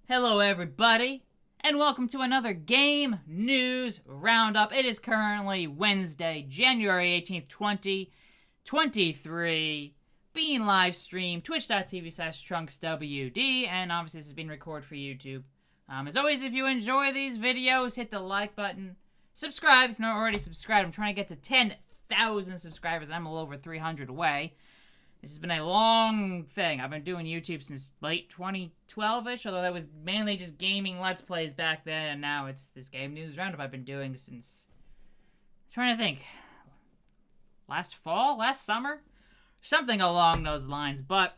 Hello everybody, and welcome to another Game News Roundup. It is currently Wednesday, January 18th, 2023, being live streamed twitch.tv/TrunksWD, and obviously this is being recorded for YouTube. As always, if you enjoy these videos, hit the like button, subscribe if you're not already subscribed. I'm trying to get to 10,000 subscribers. I'm a little over 300 away. This has been a long thing. I've been doing YouTube since late 2012-ish, although that was mainly just gaming Let's Plays back then, and now it's this Game News Roundup I've been doing since... I'm trying to think. Last fall? Last summer? Something along those lines. But,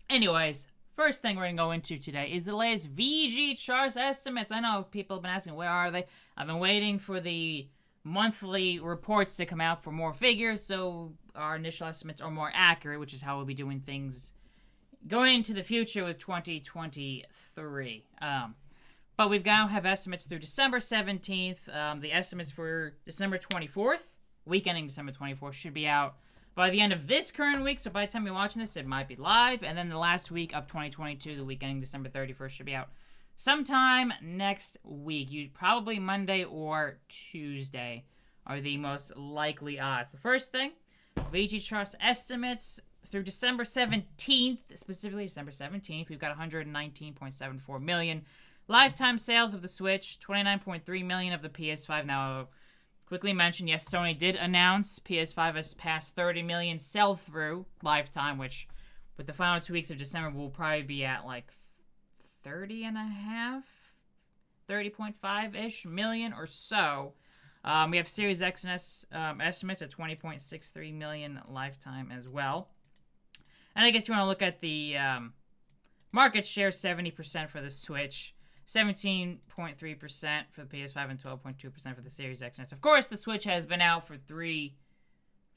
anyways, first thing we're going to go into today is the latest VGChartz estimates. I know people have been asking, where are they? I've been waiting for the monthly reports to come out for more figures, so our initial estimates are more accurate, which is how we'll be doing things going into the future with 2023. But we've now have estimates through December 17th. The estimates for December 24th, week ending December 24th, should be out by the end of this current week. So by the time you're watching this, it might be live. And then the last week of 2022, the week ending December 31st, should be out sometime next week. Probably Monday or Tuesday are the most likely odds. The first thing, VGChartz estimates through December 17th, specifically December 17th, we've got 119.74 million. Lifetime sales of the Switch, 29.3 million of the PS5. Now, quickly mention, yes, Sony did announce PS5 has passed 30 million sell-through lifetime, which with the final 2 weeks of December will probably be at like 30.5-ish million or so. We have Series X and S estimates at 20.63 million lifetime as well. And I guess you want to look at the market share, 70% for the Switch, 17.3% for the PS5, and 12.2% for the Series X and S. Of course, the Switch has been out for three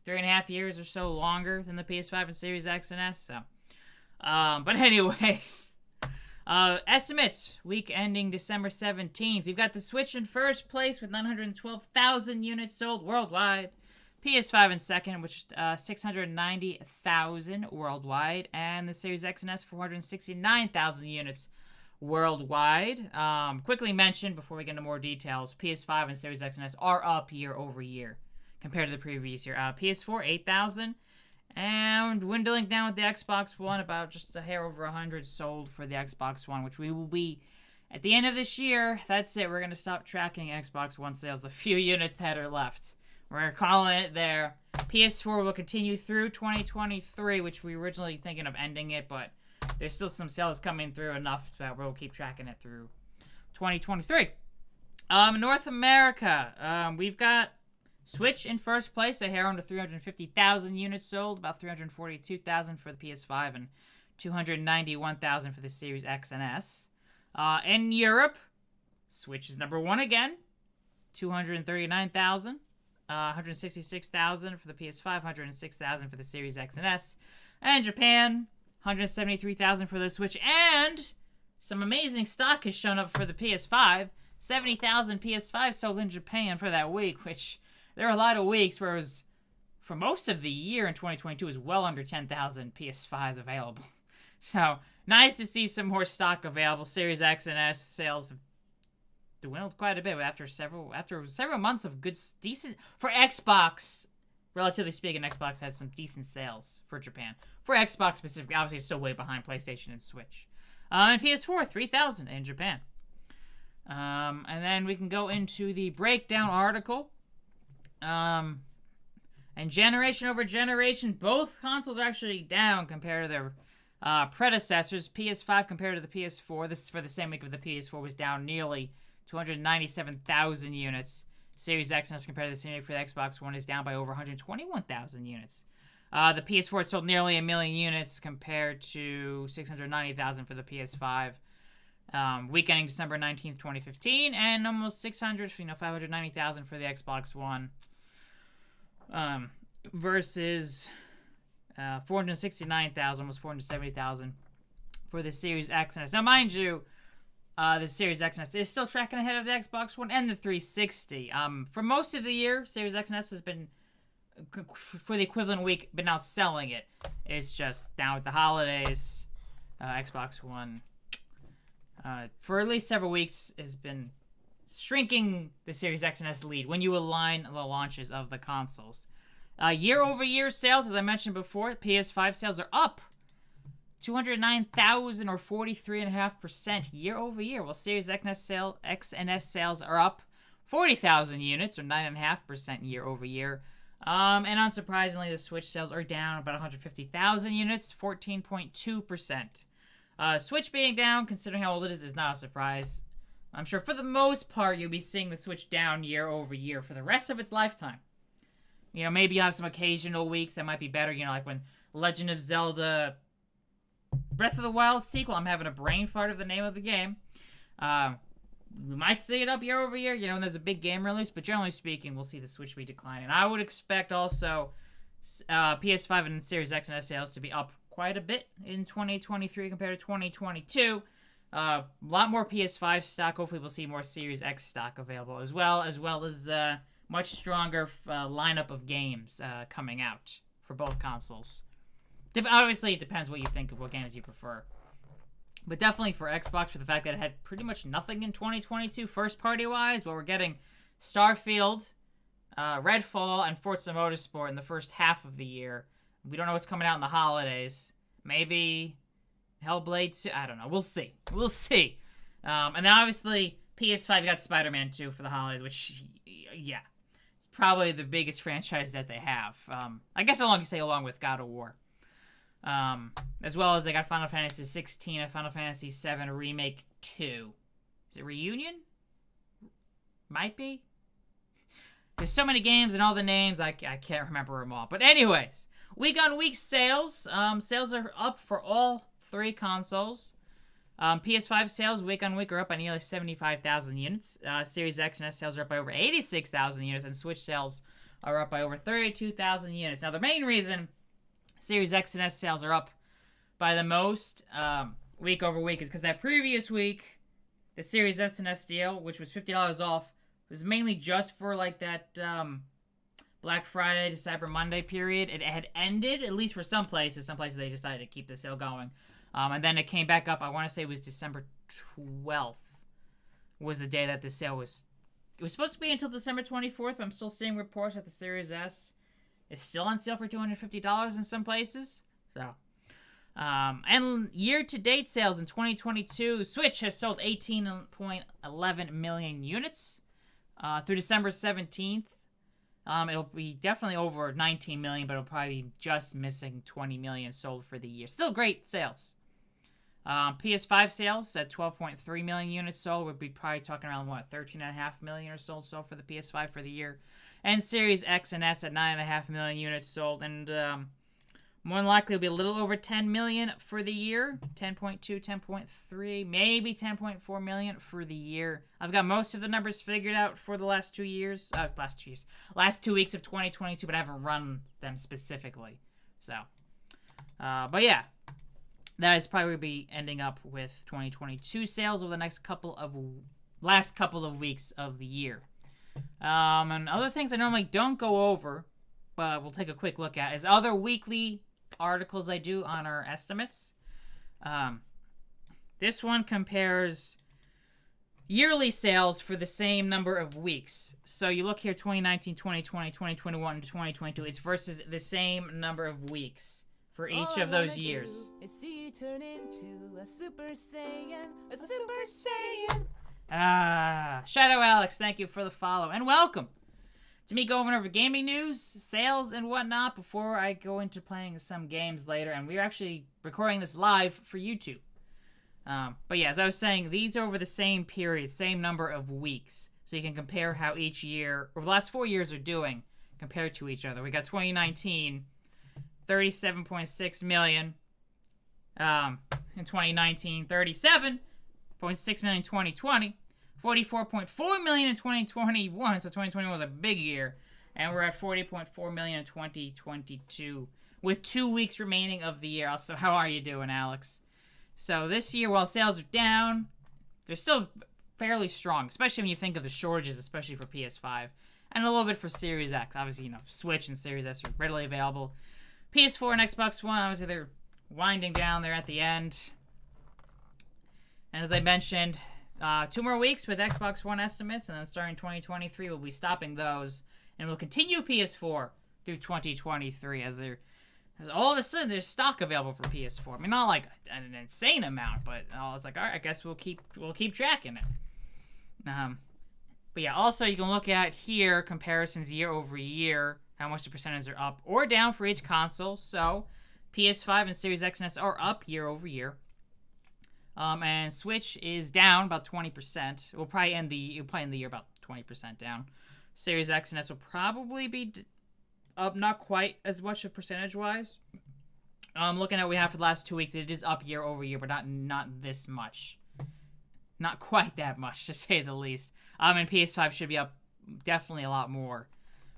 and a half years or so longer than the PS5 and Series X and S. So, but anyways, estimates, week ending December 17th. We've got the Switch in first place with 912,000 units sold worldwide. PS5 in second, which 690,000 worldwide. And the Series X and S, 469,000 units worldwide. Quickly mentioned, before we get into more details, PS5 and Series X and S are up year over year compared to the previous year. PS4, 8,000. And dwindling down with the Xbox One, about just a hair over 100 sold for the Xbox One, which we will be, at the end of this year, that's it. We're going to stop tracking Xbox One sales, the few units that are left. We're calling it there. PS4 will continue through 2023, which we were originally thinking of ending it, but there's still some sales coming through enough that we'll keep tracking it through 2023. North America, we've got Switch in first place, a hair under 350,000 units sold, about 342,000 for the PS5 and 291,000 for the Series X and S. In Europe, Switch is number one again, 239,000, 166,000 for the PS5, 106,000 for the Series X and S. And Japan, 173,000 for the Switch, and some amazing stock has shown up for the PS5. 70,000 PS5 sold in Japan for that week, which there are a lot of weeks where it was, for most of the year in 2022, it was well under 10,000 PS5s available. So, nice to see some more stock available. Series X and S sales have dwindled quite a bit after several months of good, decent, for Xbox, relatively speaking, Xbox had some decent sales for Japan. For Xbox specifically, obviously it's still way behind PlayStation and Switch. And PS4, 3,000 in Japan. And then we can go into the breakdown article. And generation over generation, both consoles are actually down compared to their predecessors. PS5 compared to the PS4, this is for the same week of the PS4, was down nearly 297,000 units. Series X and S compared to the same week for the Xbox One is down by over 121,000 units. The PS4 sold nearly 1 million units compared to 690,000 for the PS5. Week ending December 19th, 2015, and almost 590,000 for the Xbox One. Versus 469,000, almost 470,000 for the Series X and S. Now, mind you, the Series X and S is still tracking ahead of the Xbox One and the 360. For most of the year, Series X and S has been, for the equivalent week, been outselling it. It's just now with the holidays, Xbox One for at least several weeks, has been shrinking the Series X and S lead when you align the launches of the consoles. Year-over-year sales, as I mentioned before, PS5 sales are up 209,000 or 43.5% year-over-year, while Series X and S sales are up 40,000 units or 9.5% year-over-year. And unsurprisingly, the Switch sales are down about 150,000 units, 14.2%. Switch being down, considering how old it is not a surprise. I'm sure for the most part, you'll be seeing the Switch down year-over-year for the rest of its lifetime. You know, maybe you have some occasional weeks that might be better, you know, like when Legend of Zelda Breath of the Wild sequel, I'm having a brain fart of the name of the game. We might see it up year-over-year, you know, when there's a big game release, but generally speaking, we'll see the Switch be declining. I would expect also PS5 and Series X and S sales to be up quite a bit in 2023 compared to 2022. A lot more PS5 stock. Hopefully we'll see more Series X stock available as well as much stronger lineup of games coming out for both consoles. Obviously, it depends what you think of what games you prefer. But definitely for Xbox, for the fact that it had pretty much nothing in 2022 first-party-wise, but we're getting Starfield, Redfall, and Forza Motorsport in the first half of the year. We don't know what's coming out in the holidays. Maybe Hellblade 2? I don't know. We'll see. We'll see. And then obviously, PS5 got Spider-Man 2 for the holidays, which, yeah, it's probably the biggest franchise that they have. I guess along with God of War. As well as they got Final Fantasy 16 and Final Fantasy 7 Remake 2. Is it Reunion? Might be. There's so many games and all the names, I can't remember them all. But anyways, week-on-week sales. Sales are up for all three consoles. PS5 sales week-on-week are up by nearly 75,000 units. Series X and S sales are up by over 86,000 units. And Switch sales are up by over 32,000 units. Now, the main reason Series X and S sales are up by the most week over week is because that previous week, the Series S and S deal, which was $50 off, was mainly just for like that Black Friday to Cyber Monday period. It had ended, at least for some places. Some places they decided to keep the sale going. And then it came back up. I want to say it was December 12th was the day that the sale was. It was supposed to be until December 24th, but I'm still seeing reports that the Series S is still on sale for $250 in some places. So, and year-to-date sales in 2022, Switch has sold 18.11 million units through December 17th. It'll be definitely over 19 million, but it'll probably be just missing 20 million sold for the year. Still great sales. PS5 sales at 12.3 million units sold. Would be probably talking around, 13.5 million or so sold for the PS5 for the year. And Series X and S at 9.5 million units sold. And more than likely it'll be a little over 10 million for the year. 10.2, 10.3, maybe 10.4 million for the year. I've got most of the numbers figured out for the last 2 years. Last 2 weeks of 2022, but I haven't run them specifically. So, but yeah. That is probably be ending up with 2022 sales over the last couple of weeks of the year. And other things I normally don't go over, but we'll take a quick look at, is other weekly articles I do on our estimates. This one compares yearly sales for the same number of weeks. So you look here, 2019, 2020, 2021, to 2022. It's versus the same number of weeks for each of those years. See you turn into a Super Saiyan, a Super Saiyan. Shadow Alex, thank you for the follow, and welcome to me going over gaming news, sales, and whatnot before I go into playing some games later, and we're actually recording this live for YouTube. But yeah, as I was saying, these are over the same period, same number of weeks, so you can compare how each year, or the last 4 years are doing compared to each other. We got 2019, 37.6 million. In 2019, 37.6 million in 2020, 44.4 million in 2021, so 2021 was a big year, and we're at 40.4 million in 2022, with 2 weeks remaining of the year. So how are you doing, Alex? So this year, while sales are down, they're still fairly strong, especially when you think of the shortages, especially for PS5, and a little bit for Series X. Obviously, Switch and Series S are readily available. PS4 and Xbox One, obviously, they're winding down there at the end. And as I mentioned, 2 more weeks with Xbox One estimates, and then starting 2023, we'll be stopping those, and we'll continue PS4 through 2023 as all of a sudden there's stock available for PS4. I mean, not like an insane amount, but I was like, all right, I guess we'll keep tracking it. But yeah, also you can look at here comparisons year over year, how much the percentages are up or down for each console. So PS5 and Series X and S are up year over year. And Switch is down about 20%. It'll probably end the year about 20% down. Series X and S will probably be up not quite as much percentage-wise. Looking at what we have for the last 2 weeks, it is up year over year, but not this much. Not quite that much, to say the least. And PS5 should be up definitely a lot more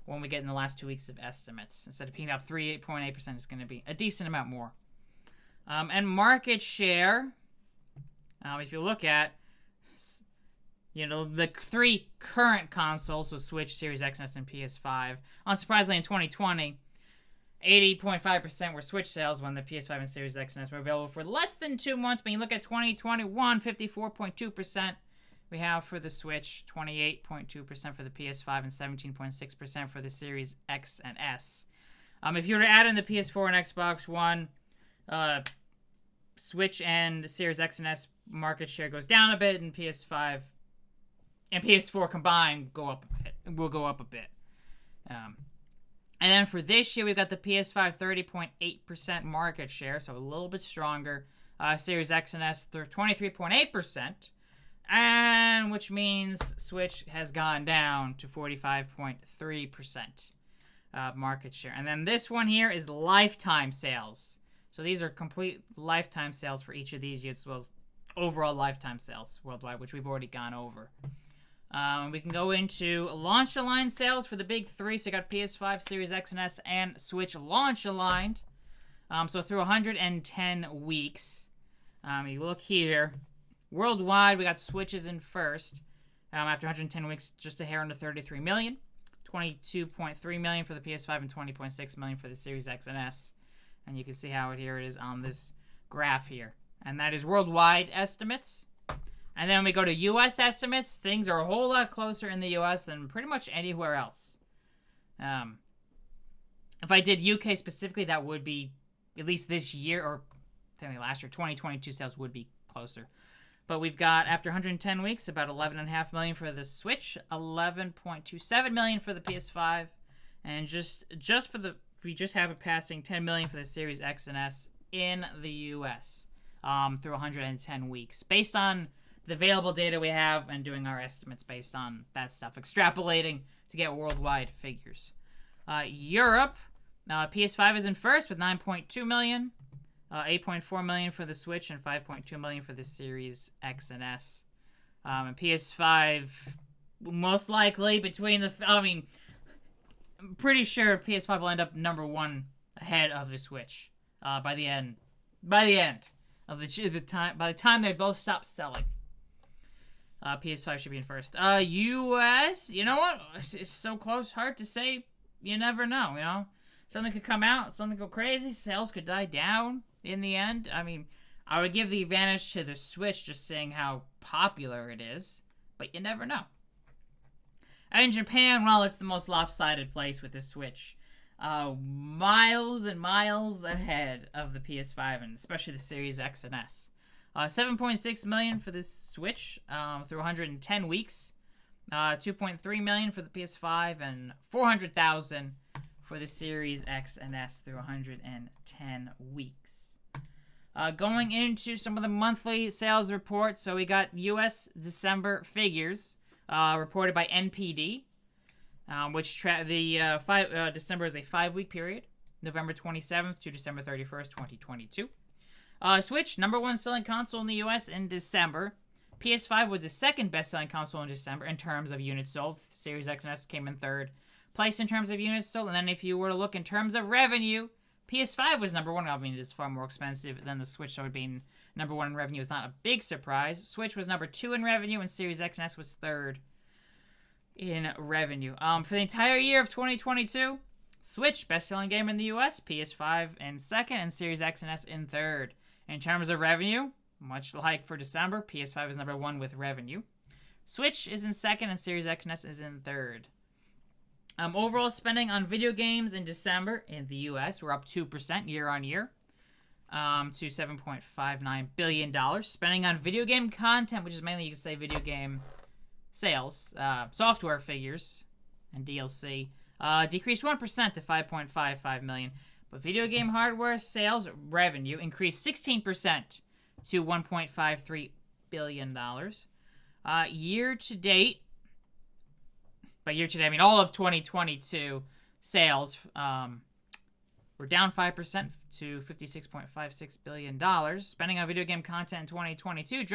when we get in the last 2 weeks of estimates. Instead of being up 8.8%, it's going to be a decent amount more. And market share... if you look at, the 3 current consoles, so Switch, Series X, and PS5, unsurprisingly in 2020, 80.5% were Switch sales when the PS5 and Series X and S were available for less than 2 months. But you look at 2021, 54.2% we have for the Switch, 28.2% for the PS5, and 17.6% for the Series X and S. If you were to add in the PS4 and Xbox One, Switch and Series X and S market share goes down a bit, and PS5 and PS4 combined will go up a bit. And then for this year, we've got the PS5 30.8% market share, so a little bit stronger. Series X and S 23.8%, and which means Switch has gone down to 45.3% market share. And then this one here is lifetime sales. So these are complete lifetime sales for each of these years, as well as overall lifetime sales worldwide, which we've already gone over. We can go into launch aligned sales for the big 3. So you got PS5, Series X and S, and Switch launch aligned. So through 110 weeks, you look here. Worldwide, we got Switches in first. After 110 weeks, just a hair under 33 million. 22.3 million for the PS5 and 20.6 million for the Series X and S. And you can see how here it is on this graph here. And that is worldwide estimates. And then we go to U.S. estimates. Things are a whole lot closer in the U.S. than pretty much anywhere else. If I did UK specifically, that would be, at least this year, or technically last year, 2022 sales would be closer. But we've got, after 110 weeks, about 11.5 million for the Switch, 11.27 million for the PS5, and we just have it passing 10 million for the Series X and S in the U.S. Through 110 weeks. Based on the available data we have and doing our estimates based on that stuff. Extrapolating to get worldwide figures. Europe, PS5 is in first with 9.2 million. 8.4 million for the Switch and 5.2 million for the Series X and S. And PS5, most likely between I'm pretty sure PS5 will end up number 1 ahead of the Switch by the end of the time. By the time they both stop selling, PS5 should be in first. US, you know what? It's so close, hard to say. You never know. Something could come out, something go crazy, sales could die down in the end. I would give the advantage to the Switch, just saying how popular it is, but you never know. And in Japan, well, it's the most lopsided place with the Switch. Miles and miles ahead of the PS5, and especially the Series X and S. 7.6 million for this Switch through 110 weeks. 2.3 million for the PS5, and 400,000 for the Series X and S through 110 weeks. Going into some of the monthly sales reports, so we got U.S. December figures reported by NPD, which December is a 5-week period, November 27th to December 31st, 2022. Switch, number 1 selling console in the U.S. in December. PS5 was the second best-selling console in December in terms of units sold. Series X and S came in third place in terms of units sold. And then if you were to look in terms of revenue, PS5 was number 1. It is far more expensive than the Switch, so it being number 1 in revenue is not a big surprise. Switch was number 2 in revenue, and Series X and S was third in revenue. For the entire year of 2022, Switch, best-selling game in the U.S., PS5 in second, and Series X and S in third. In terms of revenue, much like for December, PS5 is number 1 with revenue. Switch is in second, and Series X and S is in third. Overall spending on video games in December in the U.S. were up 2% year on year to $7.59 billion. Spending on video game content, which is mainly, you can say, video game sales, software figures, and DLC, decreased 1% to $5.55 million. But video game hardware sales revenue increased 16% to $1.53 billion. Year to date, by year to date, I mean all of 2022 sales were down 5% to $56.56 billion. Spending on video game content in 2022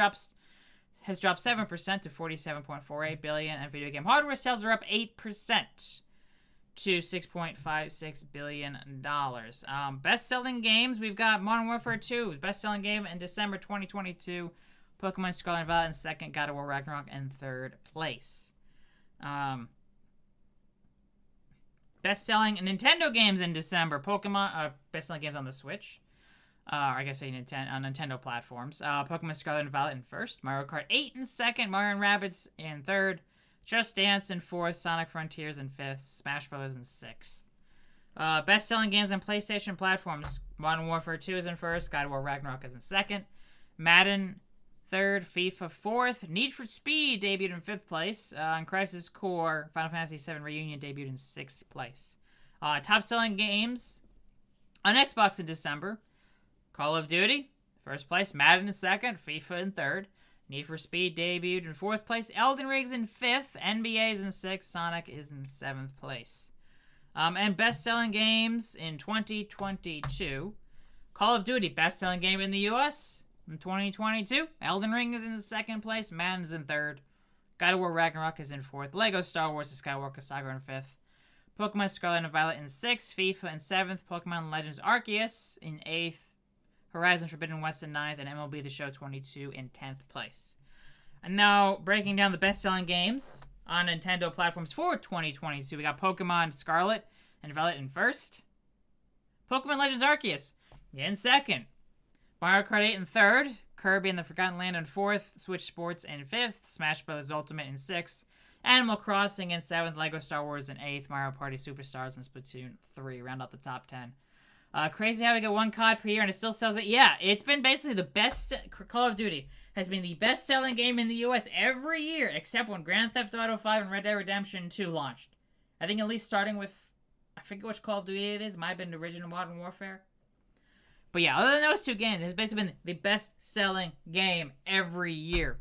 has dropped 7% to $47.48 billion, and video game hardware sales are up 8% to $6.56 billion. Best-selling games, we've got Modern Warfare 2, best-selling game in December 2022. Pokemon Scarlet and Violet in second, God of War Ragnarok in third place. Best-selling Nintendo games in December, Pokemon, best-selling games on the Switch. I guess on Nintendo platforms. Pokemon Scarlet and Violet in first, Mario Kart 8 in second, Mario & Rabbids in third, Just Dance in fourth, Sonic Frontiers in fifth, Smash Bros. In sixth. Best-selling games on PlayStation platforms, Modern Warfare 2 is in first, God of War Ragnarok is in second, Madden third, FIFA fourth, Need for Speed debuted in fifth place, and Crisis Core Final Fantasy VII Reunion debuted in sixth place. Top-selling games on Xbox in December, Call of Duty, first place, Madden in second, FIFA in third, Need for Speed debuted in fourth place, Elden Ring's in fifth, NBA is in sixth, Sonic is in seventh place. And best-selling games in 2022, Call of Duty, best-selling game in the U.S., in 2022, Elden Ring is in second place, Madden's in third, God of War Ragnarok is in fourth, Lego Star Wars The Skywalker Saga in fifth, Pokemon Scarlet and Violet in sixth, FIFA in seventh, Pokemon Legends Arceus in eighth, Horizon Forbidden West in ninth, and MLB The Show 22 in 10th place. And now, breaking down the best-selling games on Nintendo platforms for 2022, we got Pokemon Scarlet and Violet in first, Pokemon Legends Arceus in second, Mario Kart 8 in third, Kirby and the Forgotten Land in fourth, Switch Sports in fifth, Smash Bros. Ultimate in sixth, Animal Crossing in seventh, Lego Star Wars in eighth, Mario Party Superstars and Splatoon 3 round out the top 10. Crazy how we get one COD per year and it still sells it. Yeah, it's been basically the best. Call of Duty has been the best-selling game in the U.S. every year, except when Grand Theft Auto 5 and Red Dead Redemption 2 launched. I think at least starting with, I forget which Call of Duty it is. It might have been the original Modern Warfare. But yeah, other than those two games, it's basically been the best-selling game every year.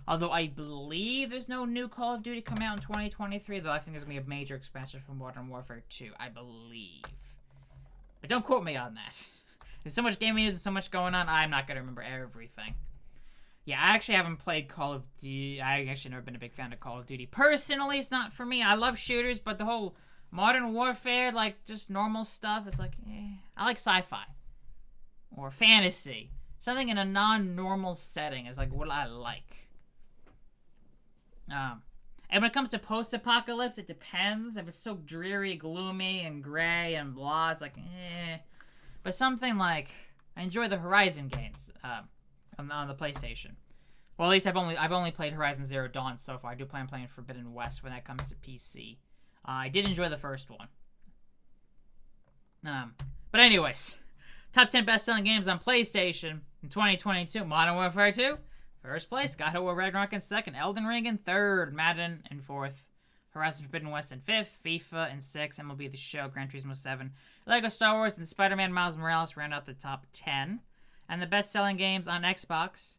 Although I believe there's no new Call of Duty coming out in 2023, though I think there's going to be a major expansion for Modern Warfare 2, I believe. But don't quote me on that. There's so much gaming news and so much going on, I'm not going to remember everything. Yeah, I actually haven't played Call of Duty. I actually never been a big fan of Call of Duty. Personally, it's not for me. I love shooters, but the whole Modern Warfare, like, just normal stuff, it's like, I like sci-fi. Or fantasy. Something in a non-normal setting is like what I like. And when it comes to post-apocalypse, it depends. If it's so dreary, gloomy, and gray, and blah, it's like, But something like, I enjoy the Horizon games on the PlayStation. Well, at least I've only played Horizon Zero Dawn so far. I do plan on playing Forbidden West when that comes to PC. I did enjoy the first one. But anyways, top 10 best-selling games on PlayStation in 2022. Modern Warfare 2, first place. God of War Ragnarok in second. Elden Ring in third. Madden in fourth. Horizon Forbidden West in fifth. FIFA in sixth. MLB The Show, Gran Turismo 7. Lego Star Wars and Spider-Man Miles Morales round out the top 10. And the best-selling games on Xbox.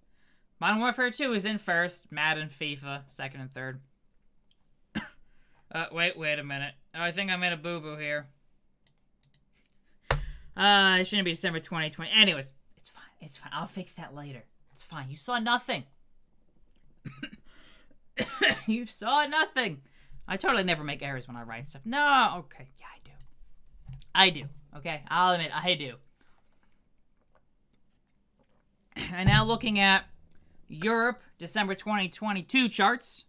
Modern Warfare 2 is in first. Madden, FIFA, second and third. Wait a minute. Oh, I think I made a boo-boo here. It shouldn't be December 2020. Anyways, it's fine. It's fine. I'll fix that later. It's fine. You saw nothing. You saw nothing. I totally never make errors when I write stuff. No. Okay. Yeah, I do. I do. Okay. I'll admit, I do. And now looking at Europe, December 2022 charts.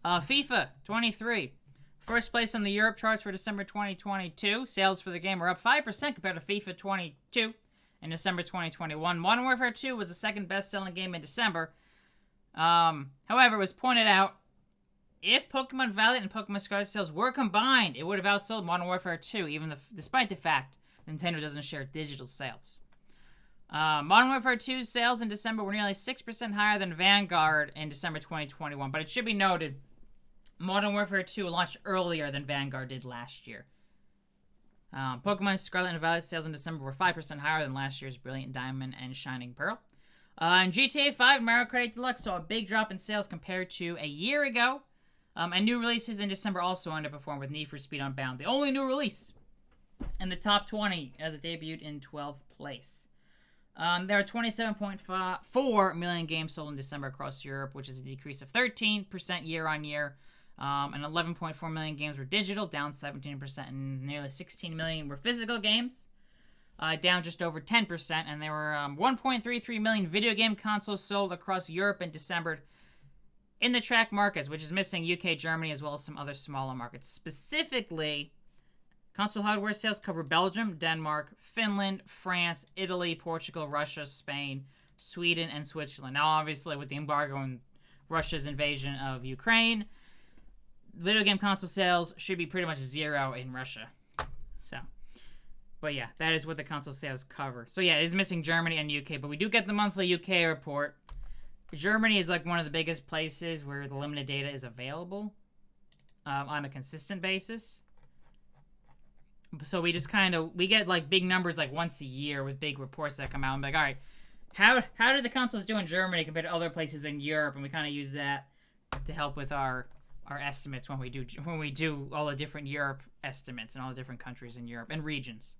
FIFA 23. First place on the Europe charts for December 2022. Sales for the game are up 5% compared to FIFA 22 in December 2021. Modern Warfare 2 was the second best-selling game in December. However, it was pointed out, if Pokemon Violet and Pokemon Scarlet sales were combined, it would have outsold Modern Warfare 2, despite the fact Nintendo doesn't share digital sales. Modern Warfare 2's sales in December were nearly 6% higher than Vanguard in December 2021, but it should be noted, Modern Warfare 2 launched earlier than Vanguard did last year. Pokemon Scarlet and Violet sales in December were 5% higher than last year's Brilliant Diamond and Shining Pearl. And GTA 5 Mario Kart 8 Deluxe saw a big drop in sales compared to a year ago. And new releases in December also underperformed, with Need for Speed Unbound, the only new release in the top 20 as it debuted in 12th place. There are 27.4 million games sold in December across Europe, which is a decrease of 13% year on year. And 11.4 million games were digital, down 17%, and nearly 16 million were physical games, down just over 10%. And there were 1.33 million video game consoles sold across Europe in December in the tracked markets, which is missing UK, Germany, as well as some other smaller markets. Specifically, console hardware sales cover Belgium, Denmark, Finland, France, Italy, Portugal, Russia, Spain, Sweden, and Switzerland. Now, obviously, with the embargo and Russia's invasion of Ukraine, video game console sales should be pretty much zero in Russia. So, but yeah, that is what the console sales cover. So yeah, it is missing Germany and UK, but we do get the monthly UK report. Germany is like one of the biggest places where the limited data is available on a consistent basis. So we just we get like big numbers like once a year with big reports that come out. I'm like, all right, how did the consoles do in Germany compared to other places in Europe? And we kind of use that to help with our estimates when we do all the different Europe estimates and all the different countries in Europe and regions.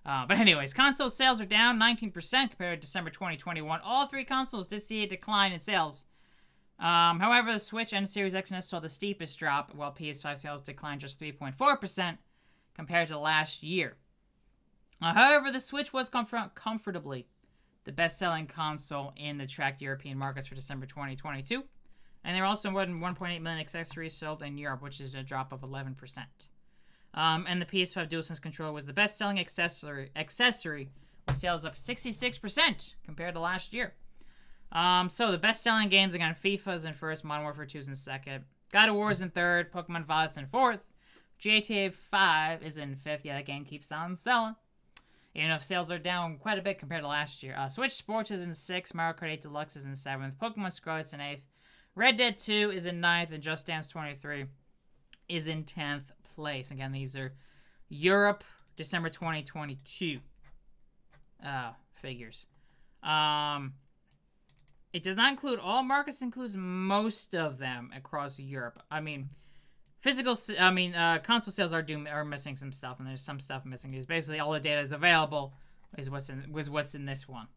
But anyways, console sales are down 19% compared to December 2021. All three consoles did see a decline in sales. However, the Switch and Series X and S saw the steepest drop, while PS5 sales declined just 3.4% compared to last year. However, the Switch was comfortably the best-selling console in the tracked European markets for December 2022. And there were also more than 1.8 million accessories sold in Europe, which is a drop of 11%. And the PS5 DualSense controller was the best-selling accessory, with sales up 66% compared to last year. So the best-selling games, again, FIFA is in first, Modern Warfare 2 is in second, God of War is in third, Pokemon Violet's in fourth, GTA 5 is in fifth. Yeah, that game keeps on selling. Even if sales are down quite a bit compared to last year. Switch Sports is in sixth, Mario Kart 8 Deluxe is in seventh, Pokemon Scarlet's in eighth, Red Dead 2 is in ninth, and Just Dance 23 is in 10th place. Again, these are Europe, December 2022 figures. It does not include all markets, includes most of them across Europe. I mean, console sales are missing some stuff, and there's some stuff missing. It's basically all the data is available is what's in this one.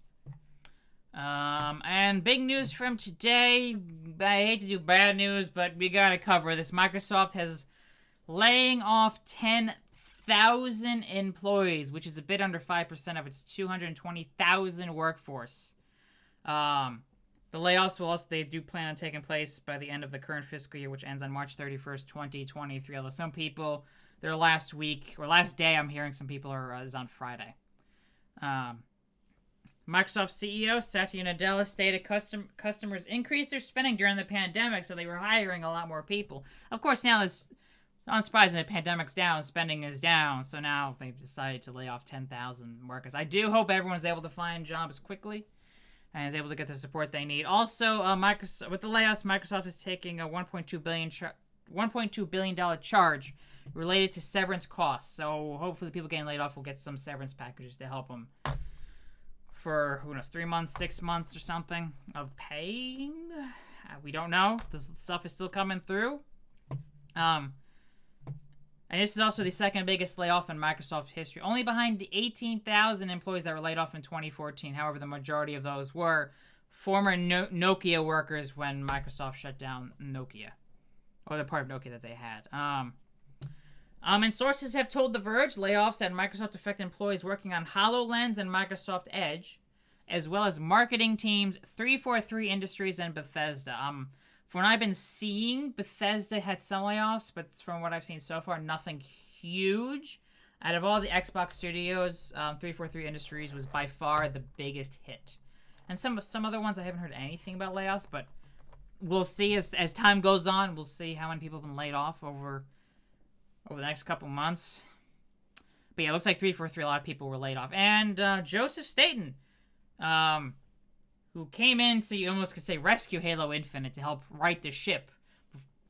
And big news from today. I hate to do bad news, but we gotta cover this. Microsoft has laying off 10,000 employees, which is a bit under 5% of its 220,000 workforce. The layoffs they do plan on taking place by the end of the current fiscal year, which ends on March 31st, 2023. Although some people, their last day, I'm hearing some people is on Friday. Microsoft CEO Satya Nadella stated customers increased their spending during the pandemic, so they were hiring a lot more people. Of course, now it's unsurprising the pandemic's down, spending is down, so now they've decided to lay off 10,000 workers. I do hope everyone's able to find jobs quickly and is able to get the support they need. Also, with the layoffs, Microsoft is taking a $1.2 billion charge related to severance costs. So hopefully the people getting laid off will get some severance packages to help them for, 3 months, 6 months or something of paying. We don't know. This stuff is still coming through. And this is also the second biggest layoff in Microsoft history, only behind the 18,000 employees that were laid off in 2014. However, the majority of those were former Nokia workers when Microsoft shut down Nokia, or the part of Nokia that they had. And sources have told The Verge layoffs at Microsoft affect employees working on HoloLens and Microsoft Edge, as well as marketing teams, 343 Industries, and Bethesda. From what I've been seeing, Bethesda had some layoffs, but from what I've seen so far, nothing huge. Out of all the Xbox studios, 343 Industries was by far the biggest hit. And some other ones I haven't heard anything about layoffs, but we'll see as time goes on. We'll see how many people have been laid off over the next couple months. But yeah, it looks like 343, a lot of people were laid off. And Joseph Staten, who came in to, you almost could say, rescue Halo Infinite to help right the ship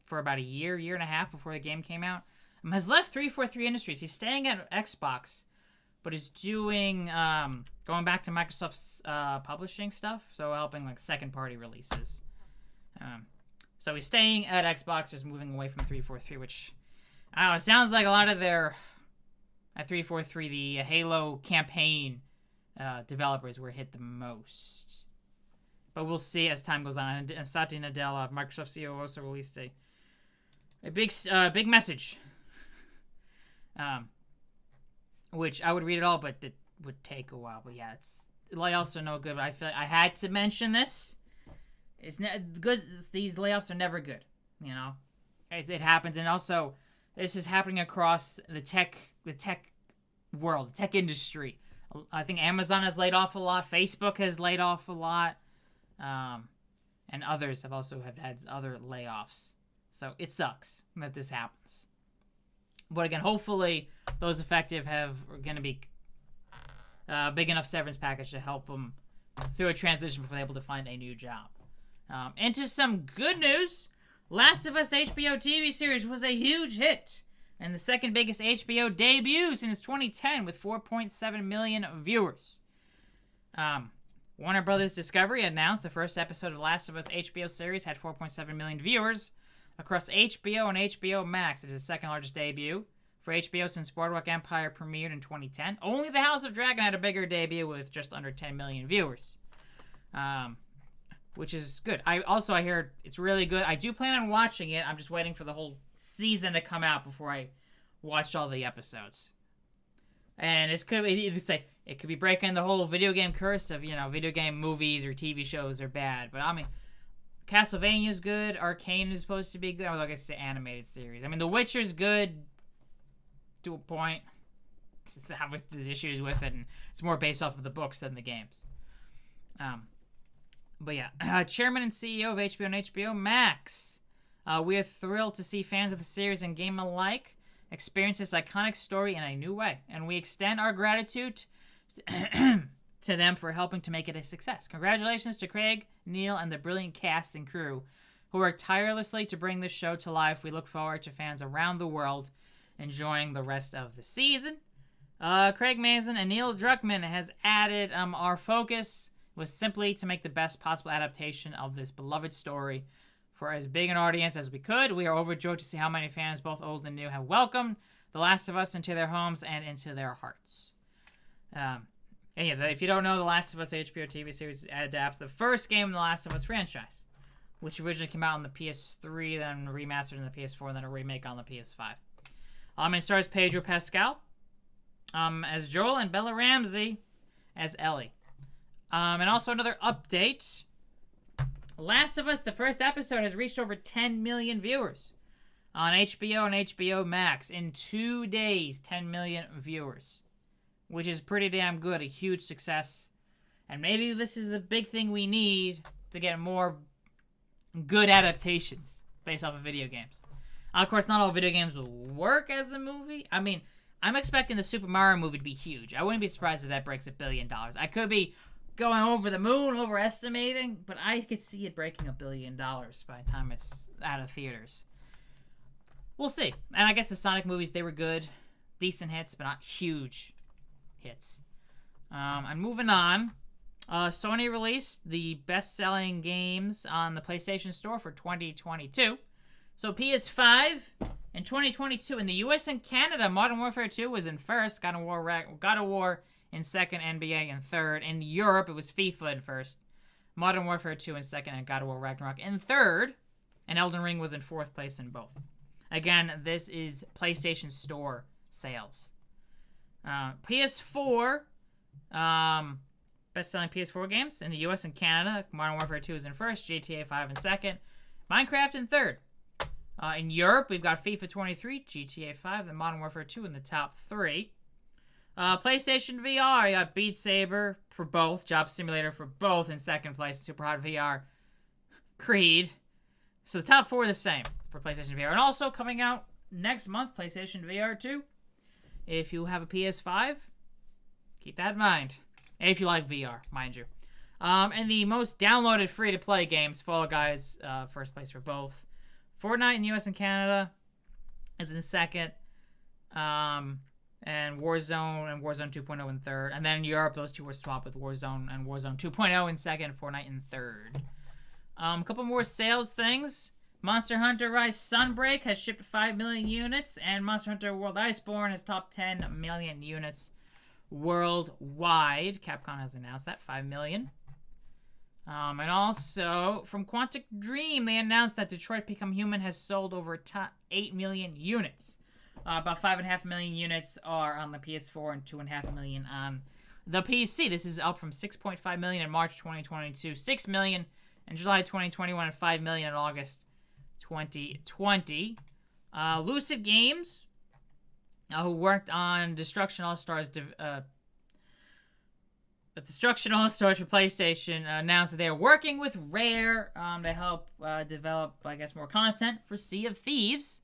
for about a year and a half before the game came out, has left 343 Industries. He's staying at Xbox, but is doing, going back to Microsoft's publishing stuff, so helping like second-party releases. So he's staying at Xbox, just moving away from 343, which, I don't know, it sounds like a lot of their, at 343, the Halo campaign developers were hit the most. But we'll see as time goes on. And Satya Nadella, Microsoft CEO, also released a big message. Which I would read it all, but it would take a while. But yeah, layoffs are no good. But I feel like I had to mention this. It's good. These layoffs are never good. You know, it happens, and also this is happening across the tech world, the tech industry. I think Amazon has laid off a lot. Facebook has laid off a lot, and others have also had other layoffs. So it sucks that this happens. But again, hopefully those affected are going to be a big enough severance package to help them through a transition before they're able to find a new job. Into some good news, Last of Us HBO TV series was a huge hit and the second biggest HBO debut since 2010 with 4.7 million viewers. Warner Brothers Discovery announced the first episode of Last of Us HBO series had 4.7 million viewers across HBO and HBO Max. It is the second largest debut for HBO since Boardwalk Empire premiered in 2010. Only The House of Dragon had a bigger debut with just under 10 million viewers, which is good. I heard it's really good. I do plan on watching it. I'm just waiting for the whole season to come out before I watch all the episodes. And it could be breaking the whole video game curse of, video game movies or TV shows are bad. But I mean, Castlevania's good. Arcane is supposed to be good. Although I guess it's an animated series. I mean, The Witcher's good to a point. There's issues with it, and it's more based off of the books than the games. But yeah, Chairman and CEO of HBO and HBO Max. We are thrilled to see fans of the series and game alike experience this iconic story in a new way, and we extend our gratitude to them for helping to make it a success. Congratulations to Craig, Neil, and the brilliant cast and crew who worked tirelessly to bring this show to life. We look forward to fans around the world enjoying the rest of the season. Craig Mazin and Neil Druckmann has added, our focus was simply to make the best possible adaptation of this beloved story for as big an audience as we could. We are overjoyed to see how many fans, both old and new, have welcomed The Last of Us into their homes and into their hearts. And yeah, if you don't know, The Last of Us HBO TV series adapts the first game in the Last of Us franchise, which originally came out on the PS3, then remastered on the PS4, and then a remake on the PS5. It stars Pedro Pascal as Joel and Bella Ramsey as Ellie. And also another update. Last of Us, the first episode, has reached over 10 million viewers on HBO and HBO Max. In 2 days, 10 million viewers, which is pretty damn good, a huge success. And maybe this is the big thing we need to get more good adaptations based off of video games. Of course, not all video games will work as a movie. I mean, I'm expecting the Super Mario movie to be huge. I wouldn't be surprised if that breaks $1 billion. I could be going over the moon, overestimating, but I could see it breaking $1 billion by the time it's out of theaters. We'll see. And I guess the Sonic movies, they were good. Decent hits, but not huge hits. And moving on, Sony released the best-selling games on the PlayStation Store for 2022. So PS5 in 2022 in the US and Canada, Modern Warfare 2 was in first, God of War in second, NBA in third. In Europe, it was FIFA in first, Modern Warfare 2 in second, and God of War Ragnarok in third. And Elden Ring was in fourth place in both. Again, this is PlayStation Store sales. PS4, best-selling PS4 games in the US and Canada, Modern Warfare 2 is in first, GTA 5 in second, Minecraft in third. In Europe, we've got FIFA 23, GTA 5, and Modern Warfare 2 in the top three. PlayStation VR, you got Beat Saber for both, Job Simulator for both in second place, Super Hot VR, Creed. So the top 4 are the same for PlayStation VR. And also coming out next month, PlayStation VR 2. If you have a PS5, keep that in mind. If you like VR, mind you. And the most downloaded free-to-play games, Fall Guys, first place for both. Fortnite in US and Canada is in second. And Warzone and Warzone 2.0 in third. And then in Europe, those two were swapped with Warzone and Warzone 2.0 in second, Fortnite in third. A couple more sales things. Monster Hunter Rise Sunbreak has shipped 5 million units, and Monster Hunter World Iceborne has topped 10 million units worldwide. Capcom has announced that, 5 million. And also, from Quantic Dream, they announced that Detroit Become Human has sold over 8 million units. About 5.5 million units are on the PS4 and 2.5 million on the PC. This is up from 6.5 million in March 2022, 6 million in July 2021, and 5 million in August 2020. Lucid Games, who worked on Destruction All-Stars for PlayStation, announced that they are working with Rare to help develop, I guess, more content for Sea of Thieves.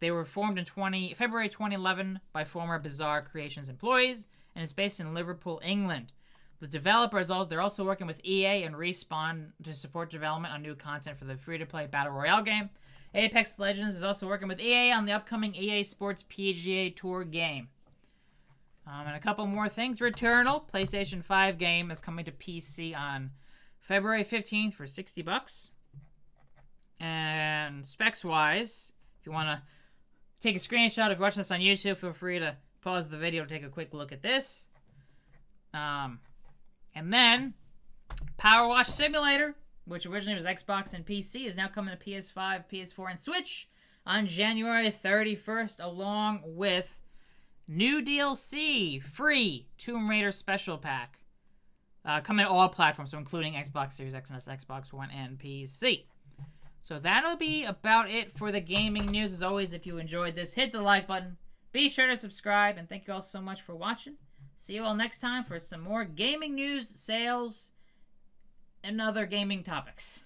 They were formed in February 2011 by former Bizarre Creations employees, and is based in Liverpool, England. The developers, they're also working with EA and Respawn to support development on new content for the free-to-play Battle Royale game. Apex Legends is also working with EA on the upcoming EA Sports PGA Tour game. And a couple more things. Returnal, PlayStation 5 game, is coming to PC on February 15th for $60. And specs-wise, if you want to take a screenshot, if you're watching this on YouTube, feel free to pause the video to take a quick look at this. And then, Power Wash Simulator, which originally was Xbox and PC, is now coming to PS5, PS4, and Switch on January 31st, along with new DLC, free Tomb Raider Special Pack. Coming to all platforms, so including Xbox Series X and S, Xbox One, and PC. So that'll be about it for the gaming news. As always, if you enjoyed this, hit the like button. Be sure to subscribe, and thank you all so much for watching. See you all next time for some more gaming news, sales, and other gaming topics.